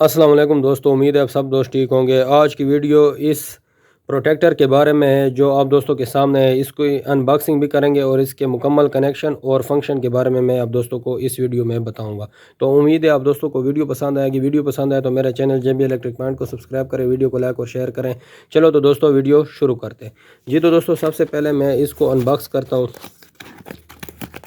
अस्सलाम वालेकुम दोस्तों, उम्मीद है आप सब दोस्त ठीक होंगे। आज की वीडियो इस प्रोटेक्टर के बारे में है जो आप दोस्तों के सामने है। इसको अनबॉक्सिंग भी करेंगे और इसके मुकम्मल कनेक्शन और फंक्शन के बारे में मैं आप दोस्तों को इस वीडियो में बताऊंगा। तो उम्मीद है आप दोस्तों को वीडियो पसंद आएगी। वीडियो पसंद आए तो मेरे चैनल JB इलेक्ट्रिक पॉइंट को सब्सक्राइब करें, वीडियो को लाइक और शेयर करें। चलो तो दोस्तों वीडियो शुरू करते हैं। जी तो दोस्तों सबसे पहले मैं इसको अनबॉक्स करता हूँ।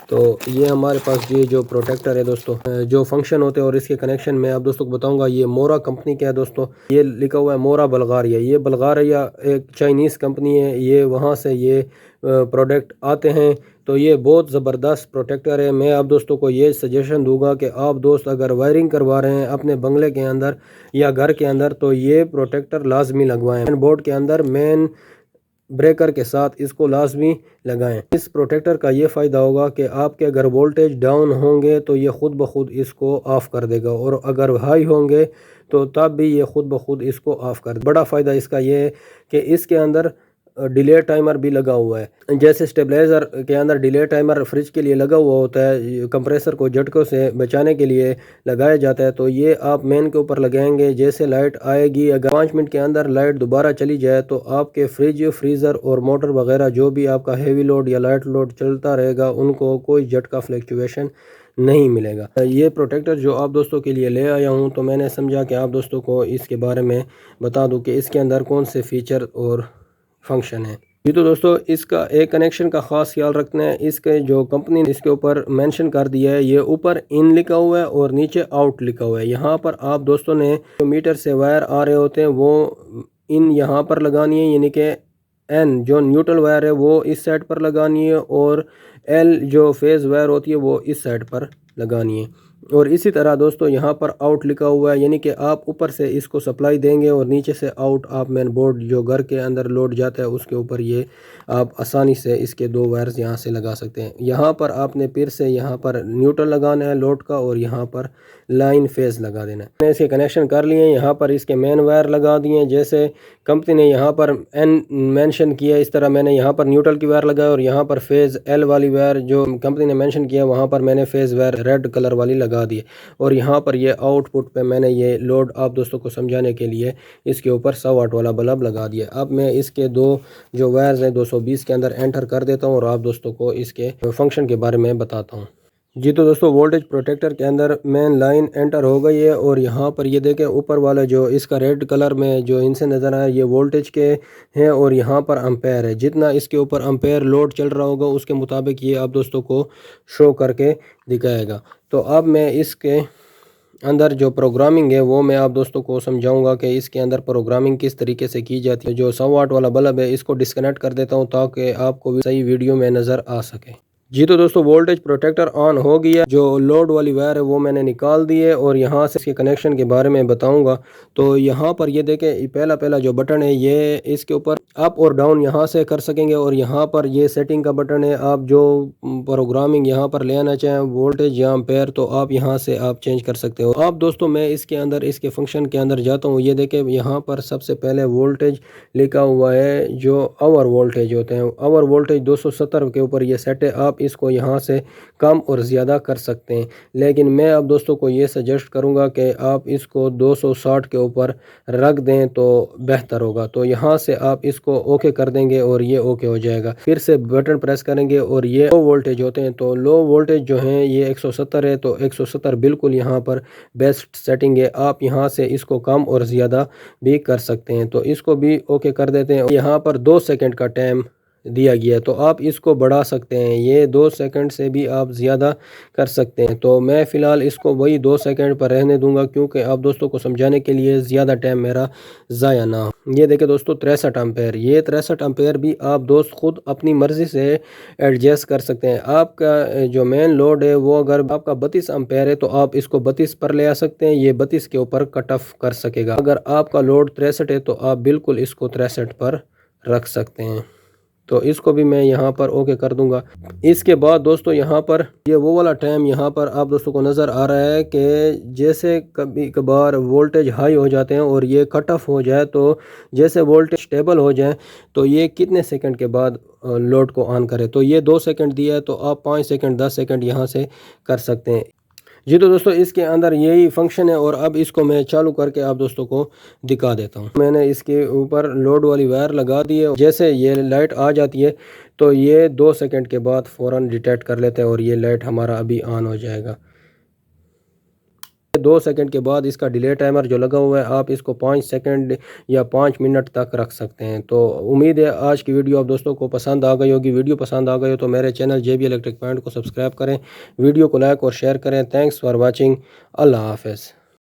तो ये हमारे पास ये जो प्रोटेक्टर है दोस्तों, जो फंक्शन होते हैं और इसके कनेक्शन मैं आप दोस्तों को बताऊंगा। ये मोरा कंपनी का है दोस्तों। ये लिखा हुआ है मोरा बल्गारिया। ये बल्गारिया एक चाइनीज़ कंपनी है। ये वहाँ से ये प्रोडक्ट आते हैं। तो ये बहुत ज़बरदस्त प्रोटेक्टर है। मैं आप दोस्तों को ये सजेशन दूंगा कि आप दोस्त अगर वायरिंग करवा रहे हैं अपने बंगले के अंदर या घर के अंदर तो ये प्रोटेक्टर लाजमी लगवाएं। बोर्ड के अंदर मेन ब्रेकर के साथ इसको लाजमी लगाएं। इस प्रोटेक्टर का ये फ़ायदा होगा कि आपके अगर वोल्टेज डाउन होंगे तो ये ख़ुद ब खुद इसको ऑफ़ कर देगा, और अगर हाई होंगे तो तब भी ये ख़ुद ब खुद इसको ऑफ़ कर देगा। बड़ा फ़ायदा इसका ये है कि इसके अंदर डिले टाइमर भी लगा हुआ है। जैसे स्टेबलाइज़र के अंदर डिले टाइमर फ्रिज के लिए लगा हुआ होता है, कंप्रेसर को झटकों से बचाने के लिए लगाया जाता है। तो ये आप मेन के ऊपर लगाएंगे। जैसे लाइट आएगी, अगर 5 मिनट के अंदर लाइट दोबारा चली जाए तो आपके फ्रिज, फ्रीज़र और मोटर वगैरह जो भी आपका हेवी लोड या लाइट लोड चलता रहेगा उनको कोई झटका फ्लैक्चुएशन नहीं मिलेगा। ये प्रोटेक्टर जो आप दोस्तों के लिए ले आया हूँ, तो मैंने समझा कि आप दोस्तों को इसके बारे में बता दूँ कि इसके अंदर कौन से फ़ीचर और फंक्शन है। जी तो दोस्तों इसका एक कनेक्शन का ख़ास ख्याल रखना है। इसके जो कंपनी ने इसके ऊपर मेंशन कर दिया है, ये ऊपर इन लिखा हुआ है और नीचे आउट लिखा हुआ है। यहाँ पर आप दोस्तों ने जो मीटर से वायर आ रहे होते हैं वो इन यहाँ पर लगानी है, यानी कि एन जो न्यूट्रल वायर है वो इस साइड पर लगानी है, और एल जो फेज़ वायर होती है वो इस साइड पर लगानी है। और इसी तरह दोस्तों यहाँ पर आउट लिखा हुआ है, यानी कि आप ऊपर से इसको सप्लाई देंगे और नीचे से आउट आप मेन बोर्ड जो घर के अंदर लोड जाता है उसके ऊपर ये आप आसानी से इसके 2 वायर्स यहाँ से लगा सकते हैं। यहाँ पर आपने फिर से यहाँ पर न्यूट्रल लगाना है लोड का, और यहाँ पर लाइन फेज़ लगा देना है। मैंने इसके कनेक्शन कर लिए। यहाँ पर इसके मेन वायर लगा दिए जैसे कंपनी ने यहाँ पर एन मेंशन किया, इस तरह मैंने यहाँ पर न्यूट्रल की वायर लगाया, और यहाँ पर फेज़ एल वाली वायर जो कंपनी ने मेंशन किया वहाँ पर मैंने फेज़ वायर रेड कलर वाली लगा दी। और यहाँ पर ये आउटपुट पे मैंने ये लोड आप दोस्तों को समझाने के लिए इसके ऊपर 100 वाट वाला बल्ब लगा दिया। अब मैं इसके 2 जो वायर्स हैं 220 के अंदर एंटर कर देता हूँ और आप दोस्तों को इसके फंक्शन के बारे में बताता हूँ। जी तो दोस्तों वोल्टेज प्रोटेक्टर के अंदर मेन लाइन एंटर हो गई है, और यहाँ पर ये देखें ऊपर वाला जो इसका रेड कलर में जो इनसे नज़र आया ये वोल्टेज के हैं, और यहाँ पर अम्पेयर है। जितना इसके ऊपर अम्पेयर लोड चल रहा होगा उसके मुताबिक ये आप दोस्तों को शो करके दिखाएगा। तो अब मैं इसके अंदर जो प्रोग्रामिंग है वो मैं आप दोस्तों को समझाऊंगा कि इसके अंदर प्रोग्रामिंग किस तरीके से की जाती है। जो 100 वाट वाला बल्ब है इसको डिस्कनेक्ट कर देता हूँ ताकि आपको भी सही वीडियो में नज़र आ सके। जी तो दोस्तों वोल्टेज प्रोटेक्टर ऑन हो गया। जो लोड वाली वायर है वो मैंने निकाल दी है, और यहाँ से इसके कनेक्शन के बारे में बताऊंगा। तो यहाँ पर ये देखें पहला जो बटन है ये इसके ऊपर अप और डाउन यहाँ से कर सकेंगे, और यहाँ पर ये सेटिंग का बटन है। आप जो प्रोग्रामिंग यहाँ पर ले आना चाहें वोल्टेज या एम्पेयर तो आप यहाँ से आप चेंज कर सकते हो। आप दोस्तों मैं इसके अंदर इसके फंक्शन के अंदर जाता हूँ। ये देखें यहाँ पर सबसे पहले वोल्टेज लिखा हुआ है जो आवर वोल्टेज होते हैं। आवर वोल्टेज 270 के ऊपर ये सेट है। आप इसको यहाँ से कम और ज़्यादा कर सकते हैं, लेकिन मैं अब दोस्तों को ये सजेस्ट करूँगा कि आप इसको 260 के ऊपर रख दें तो बेहतर होगा। तो यहाँ से आप इसको ओके कर देंगे और ये ओके हो जाएगा। फिर से बटन प्रेस करेंगे और ये लो वोल्टेज होते हैं, तो लो वोल्टेज जो है ये 170 है, तो 170 बिल्कुल यहाँ पर बेस्ट सेटिंग है। आप यहाँ से इसको कम और ज़्यादा भी कर सकते हैं, तो इसको भी ओके कर देते हैं। यहाँ पर 2 सेकंड का टाइम दिया गया, तो आप इसको बढ़ा सकते हैं। ये 2 सेकंड से भी आप ज़्यादा कर सकते हैं, तो मैं फ़िलहाल इसको वही 2 सेकंड पर रहने दूंगा क्योंकि आप दोस्तों को समझाने के लिए ज़्यादा टाइम मेरा ज़ाया ना हो। ये देखें दोस्तों 63 एम्पेयर। ये 63 एम्पेयर भी आप दोस्त खुद अपनी मर्ज़ी से एडजस्ट कर सकते हैं। आपका जो मेन लोड है वो अगर आपका 32 एम्पेयर है तो आप इसको 32 पर ले आ सकते हैं। ये 32 के ऊपर कट ऑफ कर सकेगा। अगर आपका लोड 63 है तो आप बिल्कुल इसको 63 पर रख सकते हैं। तो इसको भी मैं यहाँ पर ओके कर दूंगा। इसके बाद दोस्तों यहाँ पर ये वो वाला टाइम यहाँ पर आप दोस्तों को नज़र आ रहा है कि जैसे कभी कभार वोल्टेज हाई हो जाते हैं और ये कट ऑफ हो जाए, तो जैसे वोल्टेज स्टेबल हो जाए तो ये कितने सेकंड के बाद लोड को ऑन करें। तो ये 2 सेकंड दिया है, तो आप 5 सेकंड 10 सेकंड यहाँ से कर सकते हैं। जी तो दोस्तों इसके अंदर यही फंक्शन है और अब इसको मैं चालू करके आप दोस्तों को दिखा देता हूँ। मैंने इसके ऊपर लोड वाली वायर लगा दी है। जैसे ये लाइट आ जाती है तो ये 2 सेकंड के बाद फ़ौरन डिटेक्ट कर लेते हैं और ये लाइट हमारा अभी ऑन हो जाएगा। 2 सेकंड के बाद इसका डिले टाइमर जो लगा हुआ है आप इसको 5 सेकंड या 5 मिनट तक रख सकते हैं। तो उम्मीद है आज की वीडियो आप दोस्तों को पसंद आ गई होगी। वीडियो पसंद आ गई हो तो मेरे चैनल JB इलेक्ट्रिक पॉइंट को सब्सक्राइब करें, वीडियो को लाइक और शेयर करें। Thanks for watching. अल्लाह हाफ़िज़।